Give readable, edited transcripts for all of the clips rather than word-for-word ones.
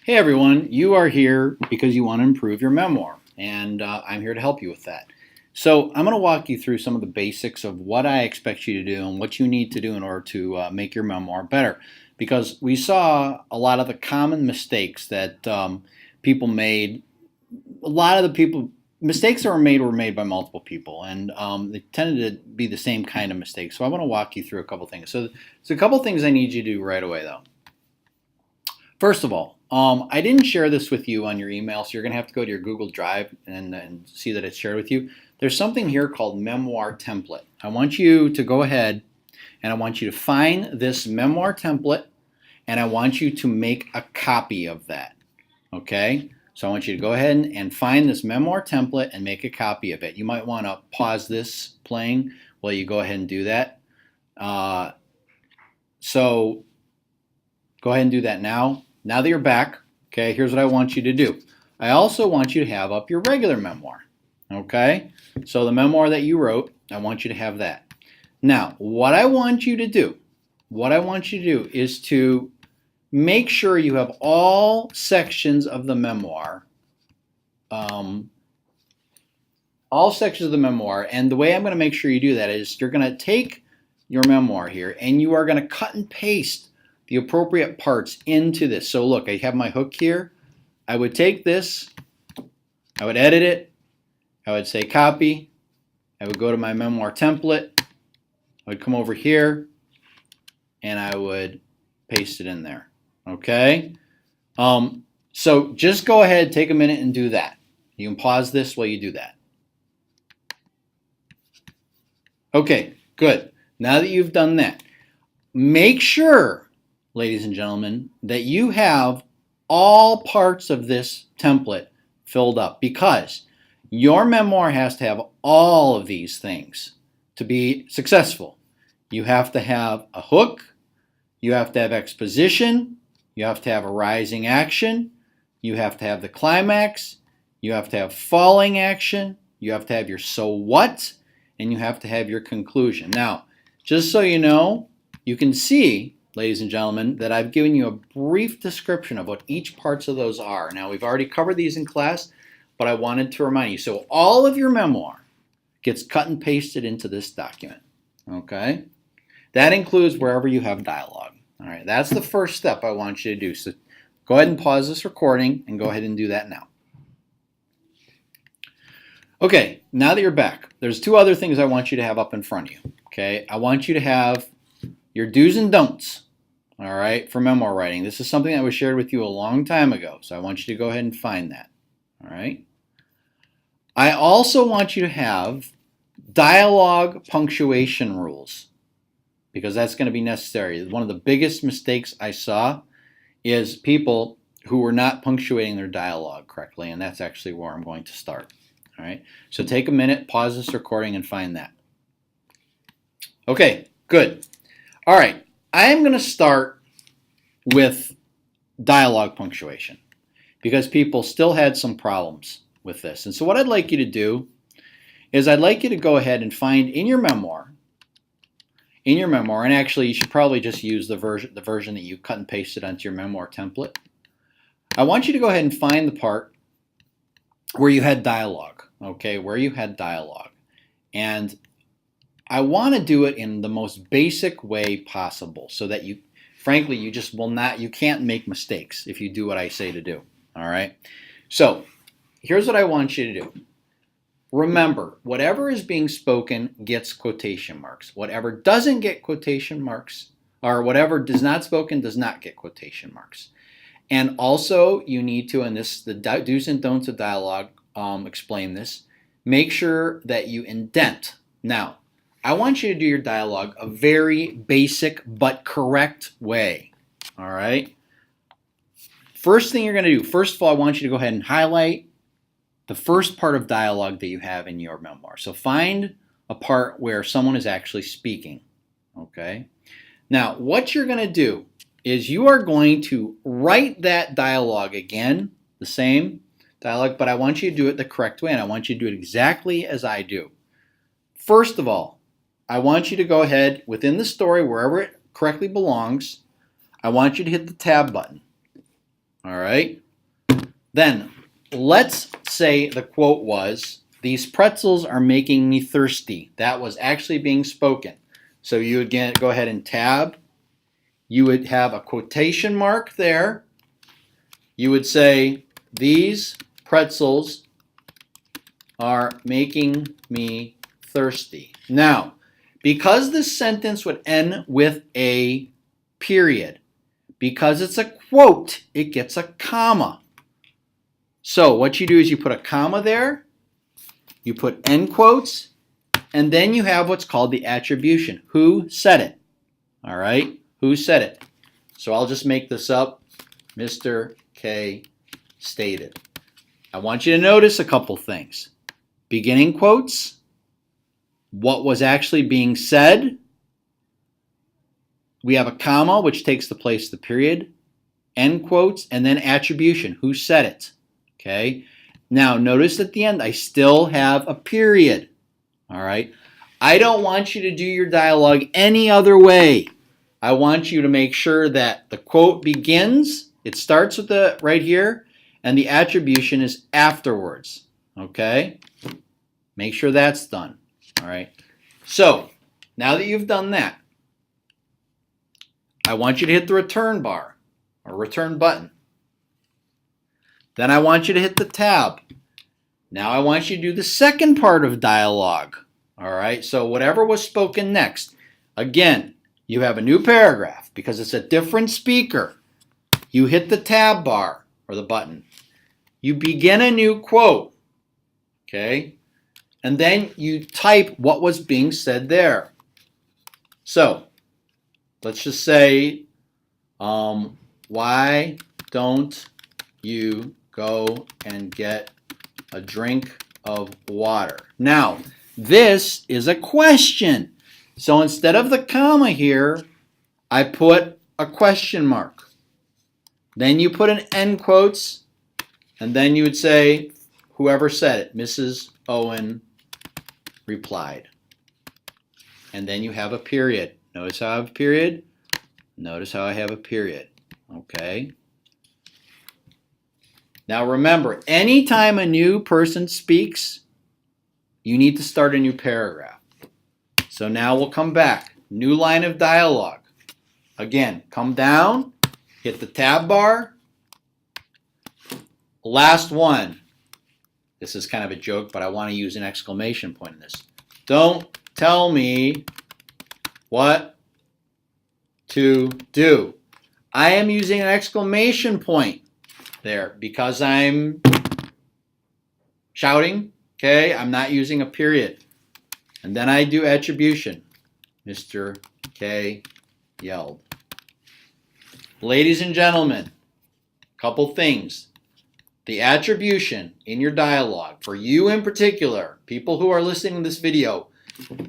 Hey everyone, you are here because you want to improve your memoir, and I'm here to help you with that. So, I'm going to walk you through some of the basics of what I expect you to do and what you need to do in order to make your memoir better. Because we saw a lot of the common mistakes that people made. A lot of the people mistakes that were made by multiple people, and they tended to be the same kind of mistakes. So, I want to walk you through a couple things. So, there's a couple things I need you to do right away, though. First of all, I didn't share this with you on your email, so you're going to have to go to your Google Drive and see that it's shared with you. There's something here called Memoir Template. I want you to go ahead and I want you to find this Memoir template and I want you to make a copy of that. Okay? So I want you to go ahead and find this Memoir template and make a copy of it. You might want to pause this playing while you go ahead and do that. So go ahead and do that now. Now that you're back, okay, here's what I want you to do. I also want you to have up your regular memoir, okay? So the memoir that you wrote, I want you to have that. Now, what I want you to do is to make sure you have all sections of the memoir, and the way I'm going to make sure you do that is you're going to take your memoir here and you are going to cut and paste the appropriate parts into this. So look, I have my hook here. I would take this, I would edit it, I would say copy, I would go to my memoir template, I would come over here, and I would paste it in there. Okay? So just go ahead, take a minute and do that. You can pause this while you do that. Okay, good. Now that you've done that, make sure, ladies and gentlemen, that you have all parts of this template filled up because your memoir has to have all of these things to be successful. You have to have a hook, you have to have exposition, you have to have a rising action, you have to have the climax, you have to have falling action, you have to have your so what, and you have to have your conclusion. Now, just so you know, you can see, ladies and gentlemen, that I've given you a brief description of what each parts of those are. Now, we've already covered these in class, but I wanted to remind you. So all of your memoir gets cut and pasted into this document, okay? That includes wherever you have dialogue. All right, that's the first step I want you to do. So go ahead and pause this recording and go ahead and do that now. Okay, now that you're back, there's two other things I want you to have up in front of you, okay? I want you to have your do's and don'ts, all right, for memoir writing. This is something that was shared with you a long time ago, so I want you to go ahead and find that, all right? I also want you to have dialogue punctuation rules because that's going to be necessary. One of the biggest mistakes I saw is people who were not punctuating their dialogue correctly, and that's actually where I'm going to start, all right? So take a minute, pause this recording, and find that. Okay, good. All right, I am going to start with dialogue punctuation because people still had some problems with this. And so what I'd like you to do is I'd like you to go ahead and find in your memoir, and actually you should probably just use the version that you cut and pasted onto your memoir template. I want you to go ahead and find the part where you had dialogue, okay, where you had dialogue. And I want to do it in the most basic way possible so that you, frankly, you just will not, you can't make mistakes if you do what I say to do, all right? So here's what I want you to do. Remember, whatever is being spoken gets quotation marks. Whatever doesn't get quotation marks, or whatever does not spoken does not get quotation marks. And also, you need to, and this, the do's and don'ts of dialogue explain this, make sure that you indent. Now, I want you to do your dialogue a very basic but correct way, all right? First thing you're going to do, first of all, I want you to go ahead and highlight the first part of dialogue that you have in your memoir. So find a part where someone is actually speaking, okay? Now, what you're going to do is you are going to write that dialogue again, the same dialogue, but I want you to do it the correct way, and I want you to do it exactly as I do. First of all, I want you to go ahead within the story, wherever it correctly belongs, I want you to hit the tab button. All right. Then let's say the quote was, "These pretzels are making me thirsty." That was actually being spoken. So you would go ahead and tab. You would have a quotation mark there. You would say, "These pretzels are making me thirsty." Now, because this sentence would end with a period, because it's a quote, it gets a comma. So what you do is you put a comma there, you put end quotes, and then you have what's called the attribution. Who said it? All right? Who said it? So I'll just make this up. Mr. K stated. I want you to notice a couple things. Beginning quotes, what was actually being said. We have a comma, which takes the place of the period. End quotes, and then attribution. Who said it? Okay. Now, notice at the end, I still have a period. All right. I don't want you to do your dialogue any other way. I want you to make sure that the quote begins, it starts with the right here, and the attribution is afterwards. Okay? Make sure that's done. All right. So, now that you've done that, I want you to hit the return bar or return button. Then I want you to hit the tab. Now I want you to do the second part of dialogue. All right, so whatever was spoken next. Again, you have a new paragraph because it's a different speaker. You hit the tab bar or the button. You begin a new quote. Okay, and then you type what was being said there. So, let's just say, why don't you go and get a drink of water? Now, this is a question. So instead of the comma here, I put a question mark. Then you put an end quotes, and then you would say, whoever said it, Mrs. Owen replied. And then you have a period. Notice how I have a period? Notice how I have a period. Okay. Now remember, anytime a new person speaks, you need to start a new paragraph. So now we'll come back. New line of dialogue. Again, come down, hit the tab bar. Last one. This is kind of a joke, but I want to use an exclamation point in this. Don't tell me what to do. I am using an exclamation point there because I'm shouting. Okay, I'm not using a period. And then I do attribution. Mr. K yelled. Ladies and gentlemen, couple things. The attribution in your dialogue, for you in particular, people who are listening to this video,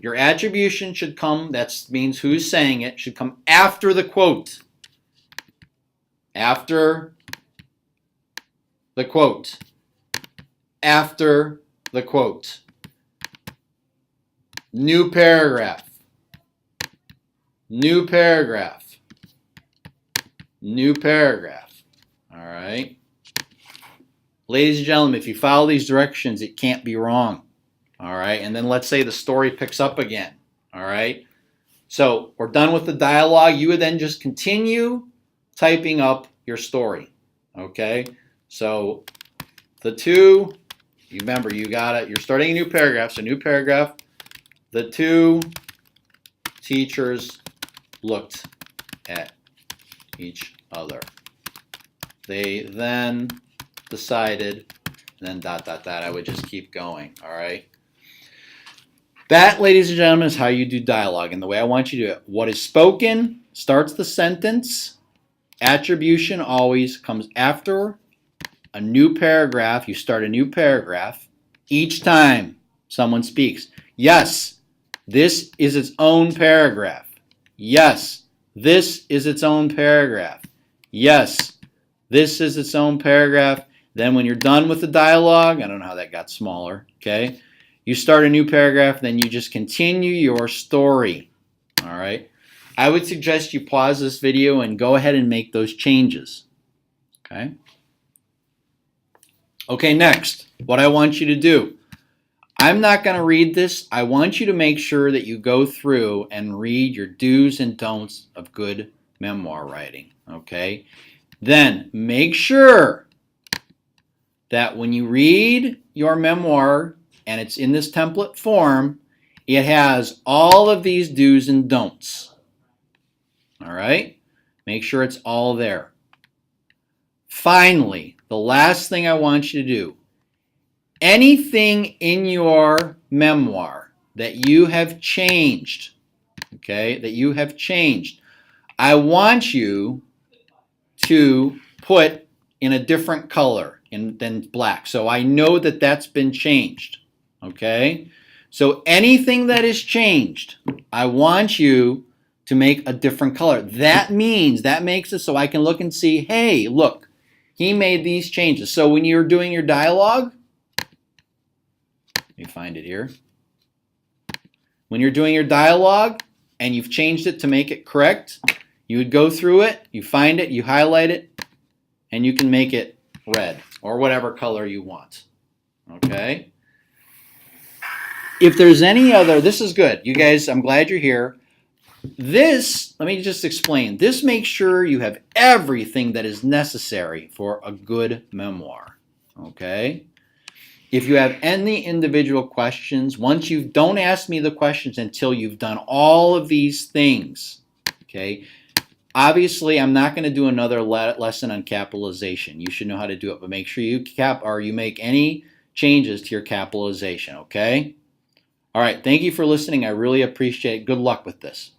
your attribution should come, that means who's saying it, should come after the quote. After the quote. After the quote. New paragraph. New paragraph. New paragraph. All right. Ladies and gentlemen, if you follow these directions, it can't be wrong. All right. And then let's say the story picks up again. All right. So we're done with the dialogue. You would then just continue typing up your story. Okay. So the two, you remember, you got it. You're starting a new paragraph. So new paragraph. The two teachers looked at each other. They then decided, and then ... I would just keep going. All right. That, ladies and gentlemen, is how you do dialogue. And the way I want you to do it, what is spoken starts the sentence. Attribution always comes after a new paragraph. You start a new paragraph each time someone speaks. Yes, this is its own paragraph. Yes, this is its own paragraph. Yes, this is its own paragraph. Then when you're done with the dialogue, I don't know how that got smaller, okay? You start a new paragraph, then you just continue your story, all right? I would suggest you pause this video and go ahead and make those changes. Okay? Okay, next, what I want you to do. I'm not going to read this. I want you to make sure that you go through and read your do's and don'ts of good memoir writing. Okay? Then make sure that when you read your memoir and it's in this template form, it has all of these do's and don'ts. All right? Make sure it's all there. Finally, the last thing I want you to do, anything in your memoir that you have changed, okay, that you have changed, I want you to put in a different color than black. So I know that that's been changed, okay? So anything that is changed, I want you to make a different color. That makes it so I can look and see, hey, look, he made these changes. So when you're doing your dialogue, let me find it here. When you're doing your dialogue and you've changed it to make it correct, you would go through it, you find it, you highlight it, and you can make it red or whatever color you want. Okay? If there's any other, this is good. You guys, I'm glad you're here. This, let me just explain. This makes sure you have everything that is necessary for a good memoir. Okay? If you have any individual questions, don't ask me the questions until you've done all of these things. Okay? Obviously, I'm not going to do another lesson on capitalization. You should know how to do it, but make sure you make any changes to your capitalization, okay? All right, thank you for listening. I really appreciate it. Good luck with this.